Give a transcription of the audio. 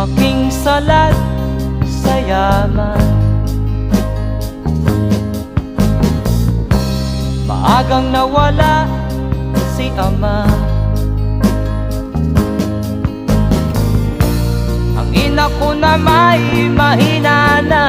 aking salat sa yaman. Maagang nawala si ama. Ang ina ko na may mahina na,